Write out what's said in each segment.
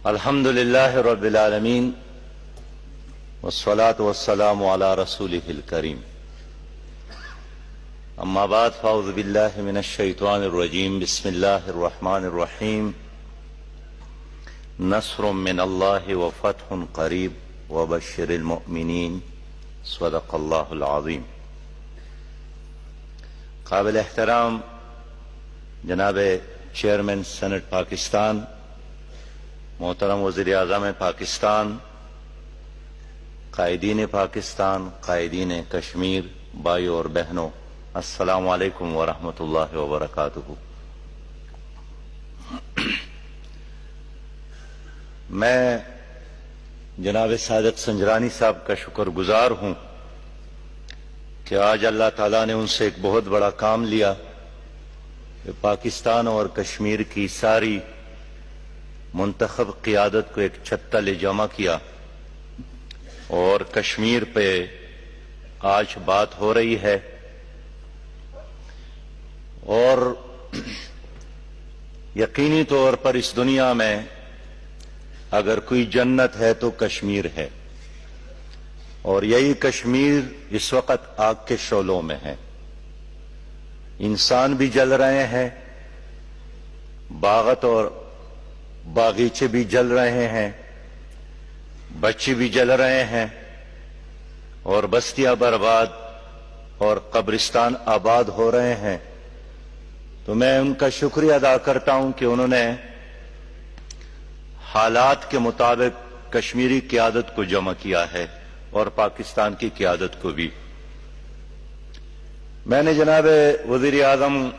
الحمد لله رب العالمين والصلاة والسلام على رسوله الكريم أما بعد فأعوذ بالله من الشيطان الرجيم بسم الله الرحمن الرحيم نصر من الله وفتح قريب وبشر المؤمنين صدق الله العظيم. قابل احترام جناب چیئرمین سینٹ پاکستان، محترم وزیر اعظم پاکستان، قائدین پاکستان، قائدین کشمیر، بھائیوں اور بہنوں، السلام علیکم ورحمۃ اللہ وبرکاتہ. میں جناب صادق سنجرانی صاحب کا شکر گزار ہوں کہ آج اللہ تعالیٰ نے ان سے ایک بہت بڑا کام لیا کہ پاکستان اور کشمیر کی ساری منتخب قیادت کو ایک چھت تلے جمع کیا اور کشمیر پہ آج بات ہو رہی ہے. اور یقینی طور پر اس دنیا میں اگر کوئی جنت ہے تو کشمیر ہے، اور یہی کشمیر اس وقت آگ کے شعلوں میں ہے. انسان بھی جل رہے ہیں، باغات اور باغیچے بھی جل رہے ہیں، بچے بھی جل رہے ہیں، اور بستیاں برباد اور قبرستان آباد ہو رہے ہیں. تو میں ان کا شکریہ ادا کرتا ہوں کہ انہوں نے حالات کے مطابق کشمیری قیادت کو جمع کیا ہے اور پاکستان کی قیادت کو بھی. میں نے جناب وزیر اعظم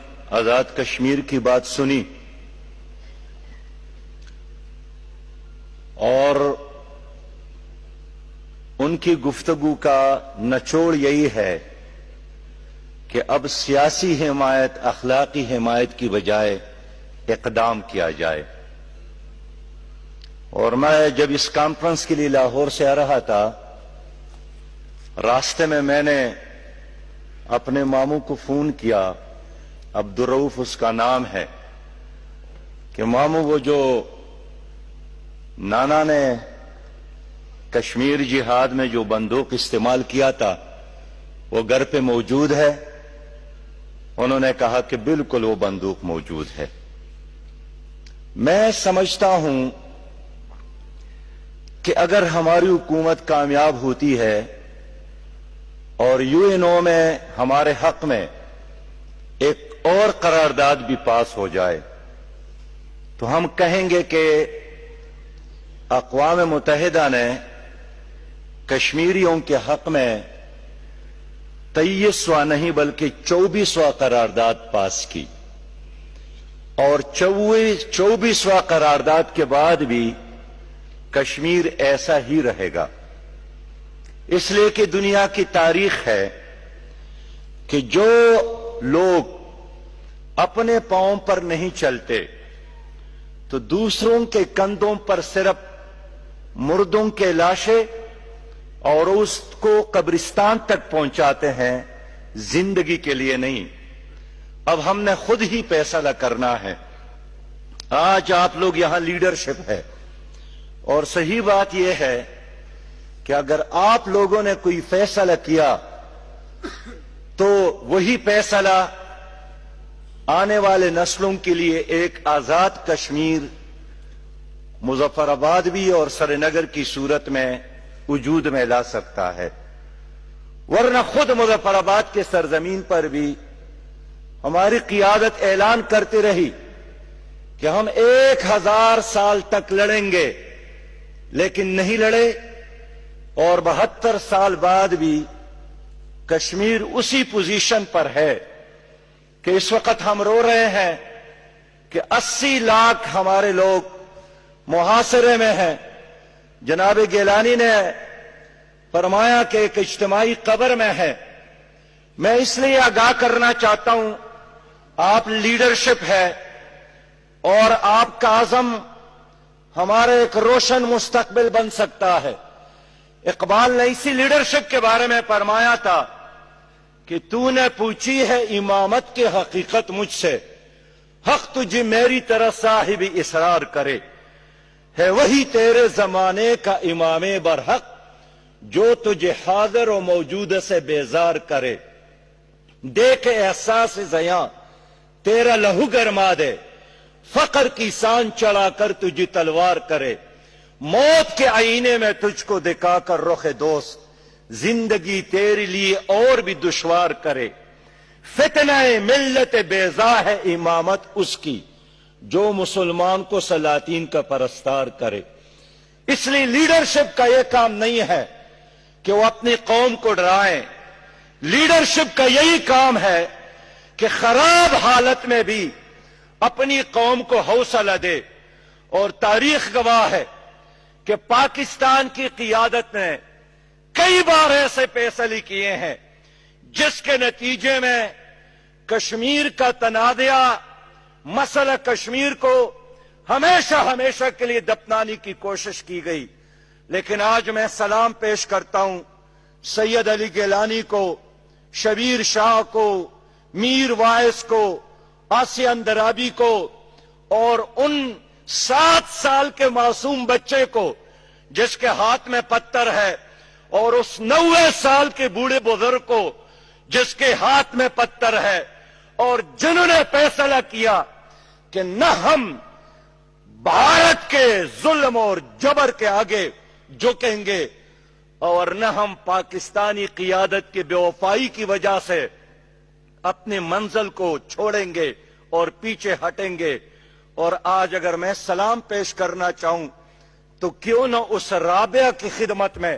آزاد کشمیر کی بات سنی اور ان کی گفتگو کا نچوڑ یہی ہے کہ اب سیاسی حمایت، اخلاقی حمایت کی بجائے اقدام کیا جائے. اور میں جب اس کانفرنس کے لیے لاہور سے آ رہا تھا، راستے میں نے اپنے ماموں کو فون کیا، عبدالرؤف اس کا نام ہے، کہ ماموں وہ جو نانا نے کشمیر جہاد میں جو بندوق استعمال کیا تھا وہ گھر پہ موجود ہے؟ انہوں نے کہا کہ بالکل وہ بندوق موجود ہے. میں سمجھتا ہوں کہ اگر ہماری حکومت کامیاب ہوتی ہے اور یو این او میں ہمارے حق میں ایک اور قرارداد بھی پاس ہو جائے تو ہم کہیں گے کہ اقوام متحدہ نے کشمیریوں کے حق میں 23واں نہیں بلکہ 24واں قرارداد پاس کی، اور 24واں قرارداد کے بعد بھی کشمیر ایسا ہی رہے گا. اس لیے کہ دنیا کی تاریخ ہے کہ جو لوگ اپنے پاؤں پر نہیں چلتے تو دوسروں کے کندھوں پر صرف مردوں کے لاشیں اور اس کو قبرستان تک پہنچاتے ہیں، زندگی کے لیے نہیں. اب ہم نے خود ہی فیصلہ کرنا ہے. آج آپ لوگ یہاں لیڈرشپ ہے، اور صحیح بات یہ ہے کہ اگر آپ لوگوں نے کوئی فیصلہ کیا تو وہی فیصلہ آنے والے نسلوں کے لیے ایک آزاد کشمیر مظفر آباد بھی اور سری نگر کی صورت میں وجود میں لا سکتا ہے. ورنہ خود مظفر آباد کے سرزمین پر بھی ہماری قیادت اعلان کرتی رہی کہ ہم 1000 سال تک لڑیں گے، لیکن نہیں لڑے، اور 72 سال بعد بھی کشمیر اسی پوزیشن پر ہے کہ اس وقت ہم رو رہے ہیں کہ 80 لاکھ ہمارے لوگ محاصرے میں ہیں. جناب گیلانی نے فرمایا کہ ایک اجتماعی قبر میں ہے. میں اس لیے آگاہ کرنا چاہتا ہوں، آپ لیڈرشپ ہے اور آپ کا عزم ہمارے ایک روشن مستقبل بن سکتا ہے. اقبال نے اسی لیڈرشپ کے بارے میں فرمایا تھا کہ تو نے پوچھی ہے امامت کی حقیقت مجھ سے، حق تجھے میری طرح صاحب اصرار کرے. ہے وہی تیرے زمانے کا امام برحق جو تجھے حاضر و موجود سے بیزار کرے. دیکھ احساس زیاں تیرا لہو گرما دے, فقر کی سان چڑھا کر تجھے تلوار کرے. موت کے آئینے میں تجھ کو دکھا کر رخ دوست زندگی تیرے لیے اور بھی دشوار کرے. فتنہ ملت بیضا ہے امامت اس کی جو مسلمان کو سلاطین کا پرستار کرے. اس لیے لیڈرشپ کا یہ کام نہیں ہے کہ وہ اپنی قوم کو ڈرائیں. لیڈرشپ کا یہی کام ہے کہ خراب حالت میں بھی اپنی قوم کو حوصلہ دے. اور تاریخ گواہ ہے کہ پاکستان کی قیادت نے کئی بار ایسے فیصلے کیے ہیں جس کے نتیجے میں کشمیر کا تنازع, مسئلہ کشمیر کو ہمیشہ کے لیے دفنانے کی کوشش کی گئی. لیکن آج میں سلام پیش کرتا ہوں سید علی گیلانی کو, شبیر شاہ کو, میر وائس کو, آسیہ اندرابی کو اور ان 7 سال کے معصوم بچے کو جس کے ہاتھ میں پتھر ہے, اور اس 90 سال کے بوڑھے بزرگ کو جس کے ہاتھ میں پتھر ہے, اور جنہوں نے فیصلہ کیا کہ نہ ہم بھارت کے ظلم اور جبر کے آگے جھکیں گے اور نہ ہم پاکستانی قیادت کی بے وفائی کی وجہ سے اپنی منزل کو چھوڑیں گے اور پیچھے ہٹیں گے. اور آج اگر میں سلام پیش کرنا چاہوں تو کیوں نہ اس رابعہ کی خدمت میں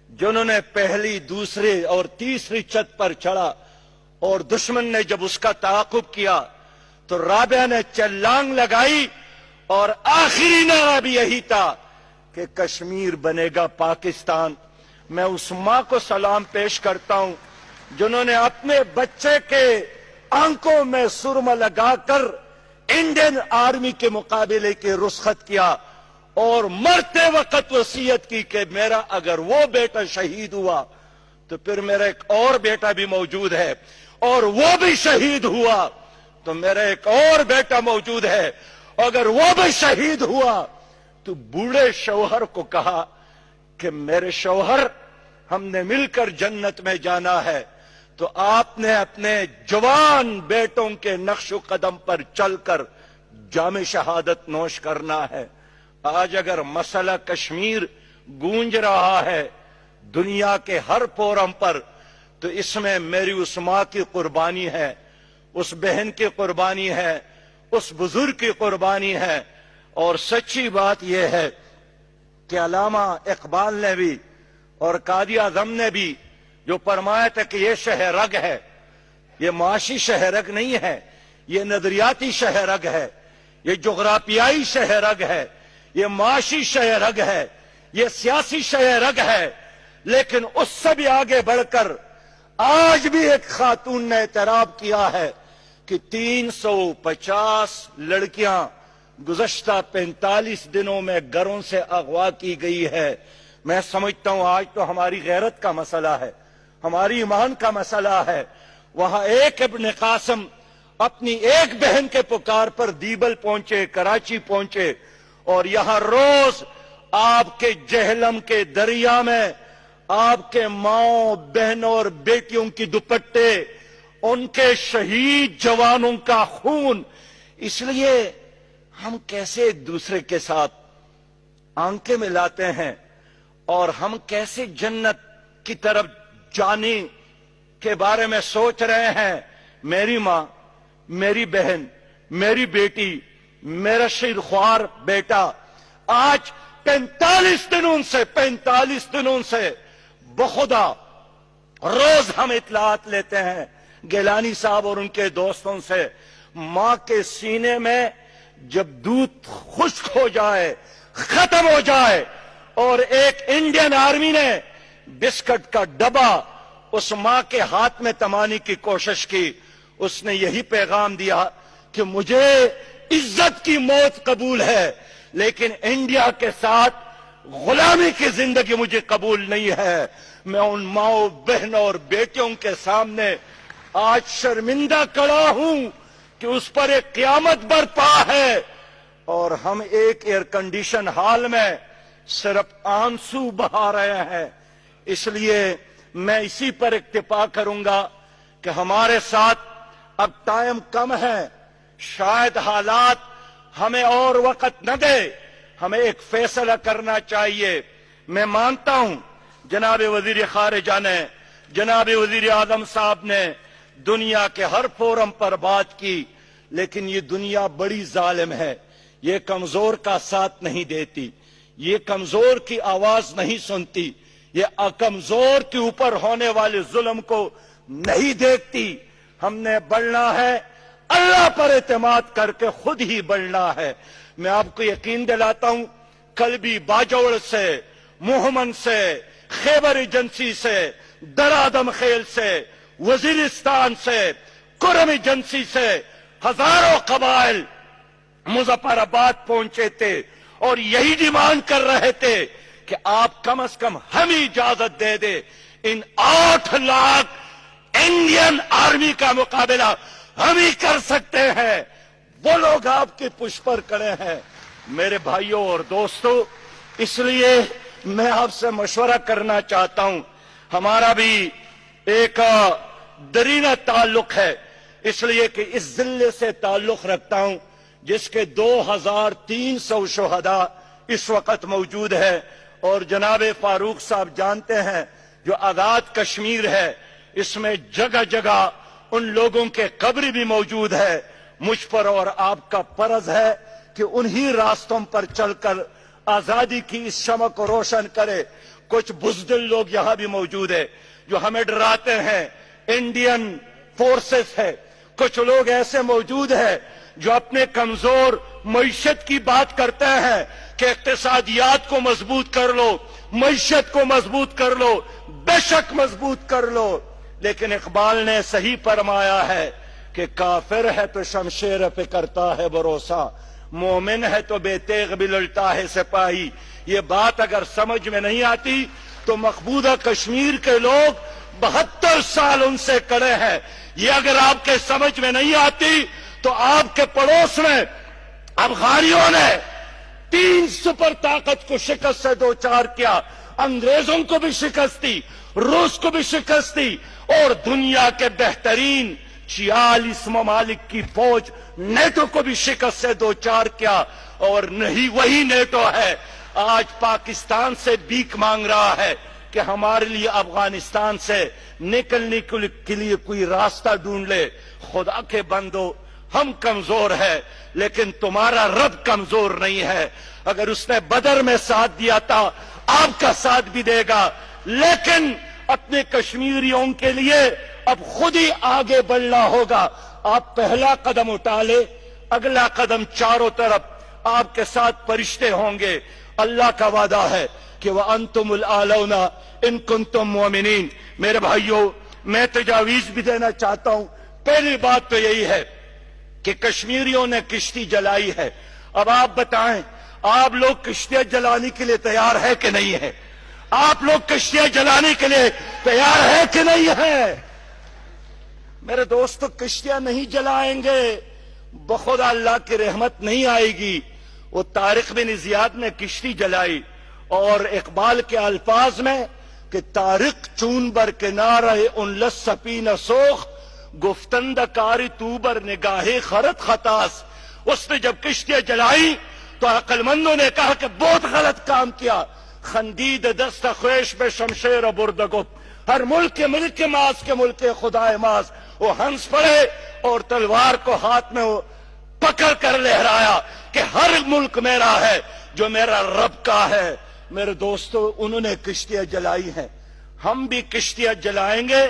جنہوں نے پہلی, دوسری اور تیسری چھت پر چڑھا اور دشمن نے جب اس کا تعاقب کیا تو رابعہ نے چھلانگ لگائی اور آخری نعرہ بھی یہی تھا کہ کشمیر بنے گا پاکستان. میں اس ماں کو سلام پیش کرتا ہوں جنہوں نے اپنے بچے کے آنکھوں میں سرما لگا کر انڈین آرمی کے مقابلے کے رخصت کیا اور مرتے وقت وصیت کی کہ میرا اگر وہ بیٹا شہید ہوا تو پھر میرا ایک اور بیٹا بھی موجود ہے, اور وہ بھی شہید ہوا تو میرا ایک اور بیٹا موجود ہے, اگر وہ بھی شہید ہوا تو بوڑھے شوہر کو کہا کہ میرے شوہر ہم نے مل کر جنت میں جانا ہے. تو آپ نے اپنے جوان بیٹوں کے نقش و قدم پر چل کر جام شہادت نوش کرنا ہے. آج اگر مسئلہ کشمیر گونج رہا ہے دنیا کے ہر فورم پر تو اس میں میری اس ماں کی قربانی ہے, اس بہن کی قربانی ہے, اس بزرگ کی قربانی ہے. اور سچی بات یہ ہے کہ علامہ اقبال نے بھی اور قاضی اعظم نے بھی جو فرمایا تھا کہ یہ شہ رگ ہے, یہ معاشی شہ رگ نہیں ہے, یہ نظریاتی شہ رگ ہے, یہ جغرافیائی شہ رگ ہے, یہ معاشی شہ رگ ہے, یہ سیاسی شہ رگ ہے. لیکن اس سے بھی آگے بڑھ کر آج بھی ایک خاتون نے اعتراف کیا ہے کہ 350 لڑکیاں گزشتہ 45 دنوں میں گھروں سے اغوا کی گئی ہے. میں سمجھتا ہوں آج تو ہماری غیرت کا مسئلہ ہے, ہماری ایمان کا مسئلہ ہے. وہاں ایک ابن قاسم اپنی ایک بہن کے پکار پر دیبل پہنچے, کراچی پہنچے, اور یہاں روز آپ کے جہلم کے دریا میں آپ کے ماؤں, بہنوں اور بیٹیوں کی دوپٹے, ان کے شہید جوانوں کا خون. اس لیے ہم کیسے ایک دوسرے کے ساتھ آنکھیں ملاتے ہیں اور ہم کیسے جنت کی طرف جانے کے بارے میں سوچ رہے ہیں. میری ماں, میری بہن, میری بیٹی, میرا شہید خوار بیٹا آج 45 دنوں سے بخدا روز ہم اطلاعات لیتے ہیں گیلانی صاحب اور ان کے دوستوں سے. ماں کے سینے میں جب دودھ خشک ہو جائے, ختم ہو جائے, اور ایک انڈین آرمی نے بسکٹ کا ڈبہ اس ماں کے ہاتھ میں تمانے کی کوشش کی, اس نے یہی پیغام دیا کہ مجھے عزت کی موت قبول ہے لیکن انڈیا کے ساتھ غلامی کی زندگی مجھے قبول نہیں ہے. میں ان ماؤں, بہنوں اور بیٹیوں کے سامنے آج شرمندہ کھڑا ہوں کہ اس پر ایک قیامت برپا ہے. اور ہم ایک ایئر کنڈیشن ہال میں صرف آنسو بہا رہے ہیں. اس لیے میں اسی پر اکتفا کروں گا کہ ہمارے ساتھ اب ٹائم کم ہے. شاید حالات ہمیں اور وقت نہ دے. ہمیں ایک فیصلہ کرنا چاہیے. میں مانتا ہوں جناب وزیر خارجہ نے، جناب وزیر اعظم صاحب نے دنیا کے ہر فورم پر بات کی، لیکن یہ دنیا بڑی ظالم ہے. یہ کمزور کا ساتھ نہیں دیتی، یہ کمزور کی آواز نہیں سنتی، یہ کمزور کے اوپر ہونے والے ظلم کو نہیں دیکھتی. ہم نے بڑھنا ہے، اللہ پر اعتماد کر کے خود ہی بڑھنا ہے. میں آپ کو یقین دلاتا ہوں، کل بھی باجوڑ سے، موہمن سے، خیبر ایجنسی سے، درادم خیل سے، وزیرستان سے، کرم ایجنسی سے ہزاروں قبائل مظفر آباد پہنچے تھے اور یہی ڈیمانڈ کر رہے تھے کہ آپ کم از کم ہمیں اجازت دے دے. ان 8 لاکھ انڈین آرمی کا مقابلہ ہم ہی کر سکتے ہیں. وہ لوگ آپ کے پشت پر کھڑے ہیں. میرے بھائیوں اور دوستوں، اس لیے میں آپ سے مشورہ کرنا چاہتا ہوں. ہمارا بھی ایک درینہ تعلق ہے، اس لیے کہ اس ضلع سے تعلق رکھتا ہوں جس کے 2300 شہداء اس وقت موجود ہے. اور جناب فاروق صاحب جانتے ہیں جو آزاد کشمیر ہے، اس میں جگہ جگہ ان لوگوں کے قبر بھی موجود ہے. مجھ پر اور آپ کا فرض ہے کہ انہی راستوں پر چل کر آزادی کی اس شمع کو روشن کرے. کچھ بزدل لوگ یہاں بھی موجود ہیں جو ہمیں ڈراتے ہیں، انڈین فورسز ہے. کچھ لوگ ایسے موجود ہیں جو اپنے کمزور معیشت کی بات کرتے ہیں کہ اقتصادیات کو مضبوط کر لو، معیشت کو مضبوط کر لو. بے شک مضبوط کر لو، لیکن اقبال نے صحیح فرمایا ہے کہ کافر ہے تو شمشیر پہ کرتا ہے بھروسہ، مومن ہے تو بے تیغ بھی لڑتا ہے سپاہی. یہ بات اگر سمجھ میں نہیں آتی تو مقبوضہ کشمیر کے لوگ 72 سال ان سے کڑے ہیں. یہ اگر آپ کے سمجھ میں نہیں آتی تو آپ کے پڑوس میں افغانیوں نے 3 سپر طاقت کو شکست سے دوچار کیا. انگریزوں کو بھی شکست دی، روس کو بھی شکست دی، اور دنیا کے بہترین 46 ممالک کی فوج نیٹو کو بھی شکست سے دوچار کیا. اور نہیں وہی نیٹو ہے آج پاکستان سے بھیک مانگ رہا ہے کہ ہمارے لیے افغانستان سے نکلنے کے لیے کوئی راستہ ڈھونڈ لے. خدا کے بندو، ہم کمزور ہے لیکن تمہارا رب کمزور نہیں ہے. اگر اس نے بدر میں ساتھ دیا تھا، آپ کا ساتھ بھی دے گا. لیکن اپنے کشمیریوں کے لیے اب خود ہی آگے بڑھنا ہوگا. آپ پہلا قدم اٹھا لے، اگلا قدم چاروں طرف آپ کے ساتھ فرشتے ہوں گے. اللہ کا وعدہ ہے کہ وَأَنْتُمُ الْأَعْلَوْنَ إِن كُنتُم مُؤْمِنِينَ. میرے بھائیوں، میں تجاویز بھی دینا چاہتا ہوں. پہلی بات تو یہی ہے کہ کشمیریوں نے کشتی جلائی ہے. اب آپ بتائیں، آپ لوگ کشتیاں جلانے کے لیے تیار ہے کہ نہیں ہے؟ آپ لوگ کشتیاں جلانے کے لیے تیار ہے کہ نہیں ہے؟ میرے دوستو، کشتیاں نہیں جلائیں گے، بخدا اللہ کی رحمت نہیں آئے گی. وہ طارق بن زیاد نے کشتی جلائی، اور اقبال کے الفاظ میں کہ طارق چون بر کنارہ ان لس سپینہ سوخ گفتند کاری تو بر نگاہ خرد خطاس. اس نے جب کشتیاں جلائی تو عقل مندوں نے کہا کہ بہت غلط کام کیا. خندید دست خویش بے شمشیر بردگو، ہر ملک کے ماس کے ملک خدائے ماس. وہ ہنس پڑے اور تلوار کو ہاتھ میں پکڑ کر لہرایا کہ ہر ملک میرا ہے جو میرا رب کا ہے. میرے دوستو، انہوں نے کشتیاں جلائی ہیں، ہم بھی کشتیاں جلائیں گے.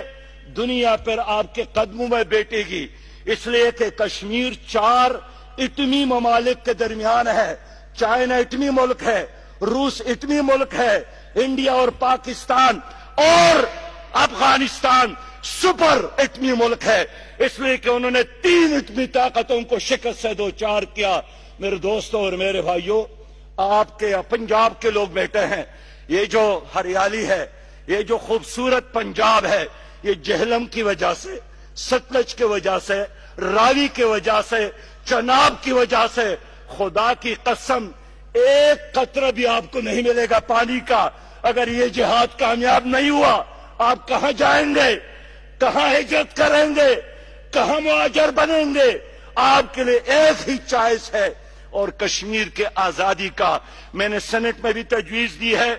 دنیا پر آپ کے قدموں میں بیٹھے گی، اس لیے کہ کشمیر 4 ایٹمی ممالک کے درمیان ہے. چائنا ایٹمی ملک ہے، روس ایٹمی ملک ہے، انڈیا اور پاکستان اور افغانستان سپر ایٹمی ملک ہے. اس لیے کہ انہوں نے 3 ایٹمی طاقتوں کو شکست سے دوچار کیا. میرے دوستوں اور میرے بھائیوں، آپ کے پنجاب کے لوگ بیٹھے ہیں. یہ جو ہریالی ہے، یہ جو خوبصورت پنجاب ہے، یہ جہلم کی وجہ سے، ستلج کی وجہ سے، راوی کی وجہ سے، چناب کی وجہ سے خدا کی قسم ایک قطرہ بھی آپ کو نہیں ملے گا پانی کا اگر یہ جہاد کامیاب نہیں ہوا. آپ کہاں جائیں گے؟ کہاں ہجرت کریں گے؟ کہاں مہاجر بنیں گے؟ آپ کے لیے ایک ہی چوائس ہے اور کشمیر کے آزادی کا. میں نے سینٹ میں بھی تجویز دی ہے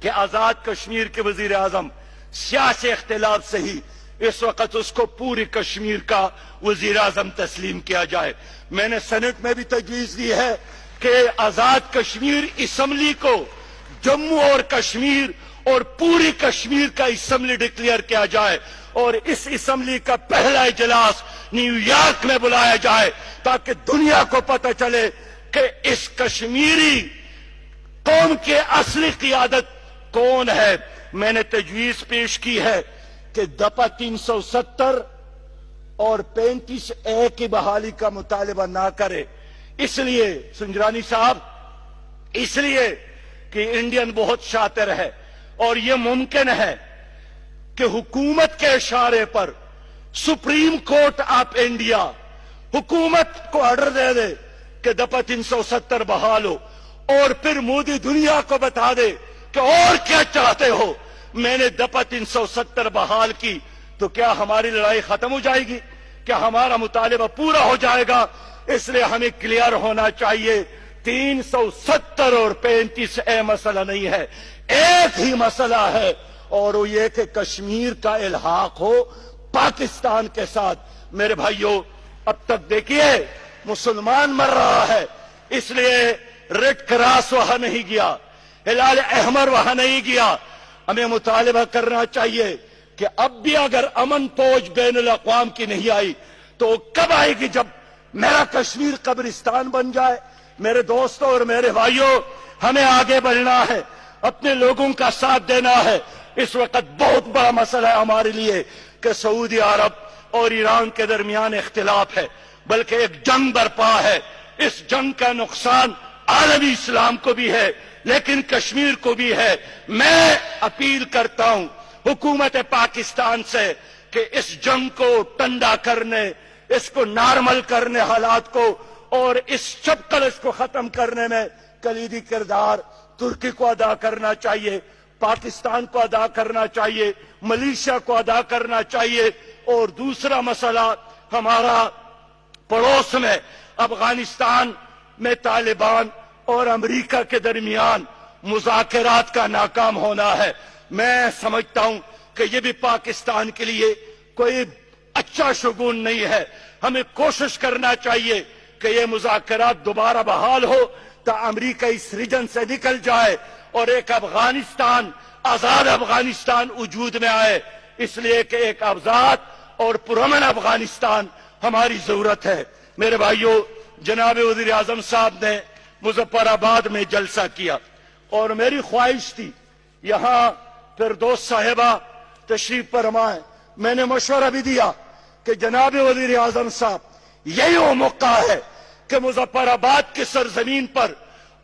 کہ آزاد کشمیر کے وزیر اعظم سیاسی اختلاف سے ہی اس وقت اس کو پوری کشمیر کا وزیر اعظم تسلیم کیا جائے. میں نے سینٹ میں بھی تجویز دی ہے کہ آزاد کشمیر اسمبلی کو جموں اور کشمیر اور پوری کشمیر کا اسمبلی ڈکلیئر کیا جائے اور اس اسمبلی کا پہلا اجلاس نیو یارک میں بلایا جائے تاکہ دنیا کو پتہ چلے کہ اس کشمیری قوم کے اصلی قیادت کون ہے. میں نے تجویز پیش کی ہے کہ دپا 370 اور 35A کی بحالی کا مطالبہ نہ کرے. اس لیے سنجرانی صاحب، اس لیے کہ انڈین بہت شاطر ہے اور یہ ممکن ہے کہ حکومت کے اشارے پر سپریم کورٹ آف انڈیا حکومت کو آرڈر دے دے کہ دپا 370 بحال ہو اور پھر مودی دنیا کو بتا دے کہ اور کیا چاہتے ہو. میں نے دپا 370 بحال کی تو کیا ہماری لڑائی ختم ہو جائے گی؟ کیا ہمارا مطالبہ پورا ہو جائے گا؟ اس لیے ہمیں کلیئر ہونا چاہیے 370 اور 35A مسئلہ نہیں ہے، ایک ہی مسئلہ ہے اور وہ یہ کہ کشمیر کا الحاق ہو پاکستان کے ساتھ. میرے بھائیوں، اب تک دیکھیے مسلمان مر رہا ہے، اس لیے ریڈ کراس وہاں نہیں گیا، ہلال احمر وہاں نہیں گیا. ہمیں مطالبہ کرنا چاہیے کہ اب بھی اگر امن فوج بین الاقوام کی نہیں آئی تو کب آئے گی؟ جب میرا کشمیر قبرستان بن جائے. میرے دوستوں اور میرے بھائیوں، ہمیں آگے بڑھنا ہے، اپنے لوگوں کا ساتھ دینا ہے. اس وقت بہت بڑا مسئلہ ہے ہمارے لیے کہ سعودی عرب اور ایران کے درمیان اختلاف ہے، بلکہ ایک جنگ برپا ہے. اس جنگ کا نقصان عالمی اسلام کو بھی ہے لیکن کشمیر کو بھی ہے. میں اپیل کرتا ہوں حکومت پاکستان سے کہ اس جنگ کو ٹھنڈا کرنے، اس کو نارمل کرنے حالات کو، اور اس چپکلش کو ختم کرنے میں کلیدی کردار ترکی کو ادا کرنا چاہیے، پاکستان کو ادا کرنا چاہیے، ملیشیا کو ادا کرنا چاہیے. اور دوسرا مسئلہ ہمارا پڑوس میں افغانستان میں طالبان اور امریکہ کے درمیان مذاکرات کا ناکام ہونا ہے. میں سمجھتا ہوں کہ یہ بھی پاکستان کے لیے کوئی اچھا شگون نہیں ہے. ہمیں کوشش کرنا چاہیے کہ یہ مذاکرات دوبارہ بحال ہو تا امریکہ اس ریجن سے نکل جائے اور ایک افغانستان، آزاد افغانستان وجود میں آئے. اس لیے کہ ایک آزاد اور پرامن افغانستان ہماری ضرورت ہے. میرے بھائیوں، جناب وزیر اعظم صاحب نے مظفر آباد میں جلسہ کیا اور میری خواہش تھی یہاں فردوس صاحبہ تشریف فرمائیں. میں نے مشورہ بھی دیا کہ جناب وزیر اعظم صاحب، یہی وہ موقع ہے کہ مظفر آباد کی سرزمین پر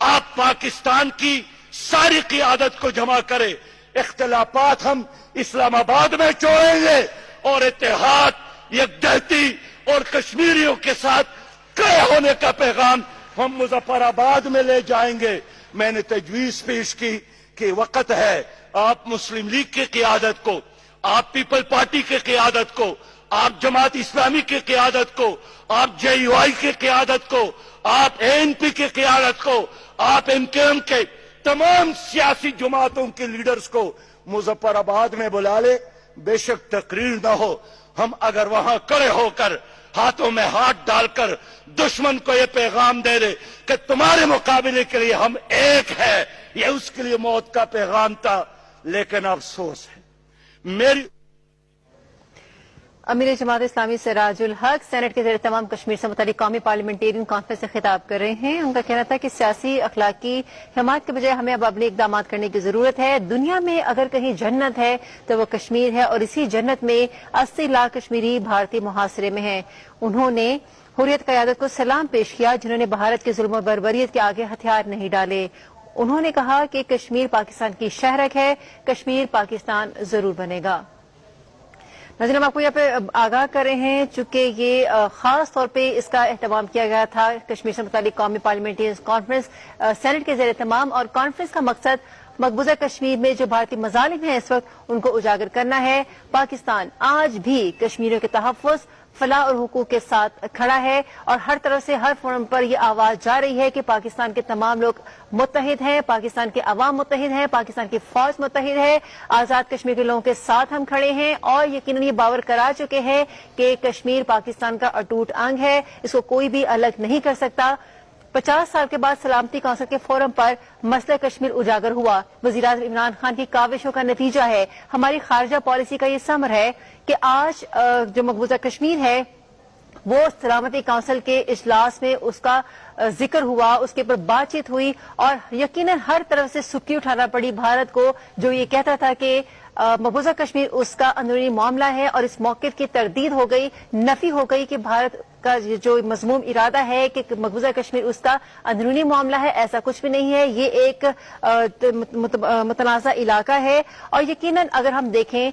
آپ پاکستان کی ساری قیادت کو جمع کریں. اختلافات ہم اسلام آباد میں چھوڑیں گے اور اتحاد، یکجہتی اور کشمیریوں کے ساتھ کھڑے ہونے کا پیغام ہم مظفر آباد میں لے جائیں گے. میں نے تجویز پیش کی کہ وقت ہے آپ مسلم لیگ کی قیادت کو، آپ پیپل پارٹی کی قیادت کو، آپ جماعت اسلامی کی قیادت کو، آپ JUI کی قیادت کو، آپ ANP کی قیادت کو، آپ MKM کے تمام سیاسی جماعتوں کے لیڈرز کو مظفر آباد میں بلا لے. بے شک تقریر نہ ہو، ہم اگر وہاں کھڑے ہو کر ہاتھوں میں ہاتھ ڈال کر دشمن کو یہ پیغام دے دے کہ تمہارے مقابلے کے لیے ہم ایک ہے، یہ اس کے لیے موت کا پیغام تھا. لیکن افسوس ہے میری امیر جماعت اسلامی سراج الحق سینٹ کے زیر تمام کشمیر سے متعلق قومی پارلیمنٹرین کانفرنس سے خطاب کر رہے ہیں. ان کا کہنا تھا کہ سیاسی اخلاقی حمایت کے بجائے ہمیں اب اپنے اقدامات کرنے کی ضرورت ہے. دنیا میں اگر کہیں جنت ہے تو وہ کشمیر ہے اور اسی جنت میں 80 لاکھ کشمیری بھارتی محاصرے میں ہیں. انہوں نے حریت قیادت کو سلام پیش کیا جنہوں نے بھارت کے ظلم و بربریت کے آگے ہتھیار نہیں ڈالے. انہوں نے کہا کہ کشمیر پاکستان کی شہرک ہے، کشمیر پاکستان ضرور بنے گا. ناظرین ہم آپ کو یہاں پہ آگاہ کر رہے ہیں چونکہ یہ خاص طور پہ اس کا اہتمام کیا گیا تھا کشمیر سے متعلق قومی پارلیمنٹری کانفرنس سینٹ کے زیر اہتمام، اور کانفرنس کا مقصد مقبوضہ کشمیر میں جو بھارتی مظالم ہیں اس وقت ان کو اجاگر کرنا ہے۔ پاکستان آج بھی کشمیریوں کے تحفظ، فلاح اور حقوق کے ساتھ کھڑا ہے، اور ہر طرف سے ہر فورم پر یہ آواز جا رہی ہے کہ پاکستان کے تمام لوگ متحد ہیں، پاکستان کے عوام متحد ہیں، پاکستان کی فوج متحد ہے، آزاد کشمیر کے لوگوں کے ساتھ ہم کھڑے ہیں، اور یقیناً یہ باور کرا چکے ہیں کہ کشمیر پاکستان کا اٹوٹ انگ ہے، اس کو کوئی بھی الگ نہیں کر سکتا۔ 50 سال کے بعد سلامتی کونسل کے فورم پر مسئلہ کشمیر اجاگر ہوا۔ وزیراعظم عمران خان کی کاوشوں کا نتیجہ ہے، ہماری خارجہ پالیسی کا یہ ثمر ہے کہ آج جو مقبوضہ کشمیر ہے وہ سلامتی کونسل کے اجلاس میں اس کا ذکر ہوا، اس کے اوپر بات چیت ہوئی، اور یقیناً ہر طرف سے سکی اٹھانا پڑی بھارت کو جو یہ کہتا تھا کہ مقبوضہ کشمیر اس کا اندرونی معاملہ ہے، اور اس موقف کی تردید ہو گئی، نفی ہو گئی کہ بھارت کا جو مضموم ارادہ ہے کہ مقبوضہ کشمیر اس کا اندرونی معاملہ ہے، ایسا کچھ بھی نہیں ہے، یہ ایک متنازع علاقہ ہے۔ اور یقیناً اگر ہم دیکھیں